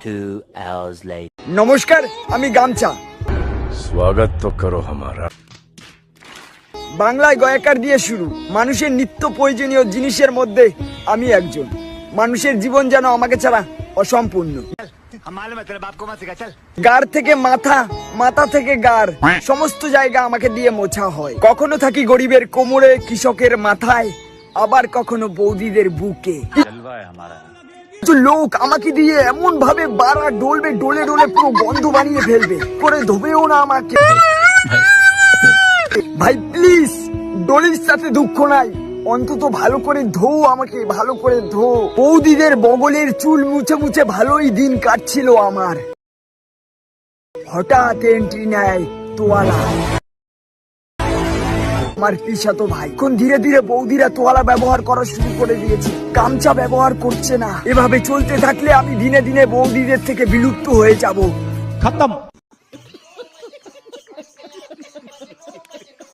2 hours later. নমস্কার, আমি গামছা। स्वागत तो करो हमारा। বাংলায় গয়াকার দিয়ে শুরু। মানুষের নিত্য প্রয়োজনীয় জিনিসের মধ্যে আমি একজন। মানুষের জীবন যেন আমাকে ছাড়া অসম্পূর্ণ। গাড় থেকে মাথা, মাথা থেকে গাড়, সমস্ত জায়গা আমাকে দিয়ে মোছা হয়। কখনো থাকি গরিবের কোমরে, কৃষকের মাথায়, আবার কখনো বৌদিদের বুকে। কিছু লোক আমাকে দিয়ে এমন ভাবে বাড়া ডলবে, ডলে ডলে পুরো গন্ধ বানিয়ে ফেলবে, করে ধোবেও না আমাকে। ভাই প্লিজ, ডলির সাথে দুঃখ নাই, অন্তত ভালো করে ধো আমাকে, ভালো করে ধো। বৌদিদের বগলের চুল মুছে মুছে ভালোই দিন কাটছিল আমার। হঠাৎ এন্ট্রি নেয় তোয়ালা, আমার পিসাতো ভাই। এখন ধীরে ধীরে বৌদিরা তোয়ালা ব্যবহার করা শুরু করে দিয়েছে, গামছা ব্যবহার করছে না। এভাবে চলতে থাকলে আমি দিনে দিনে বৌদিদের থেকে বিলুপ্ত হয়ে যাব। খতম।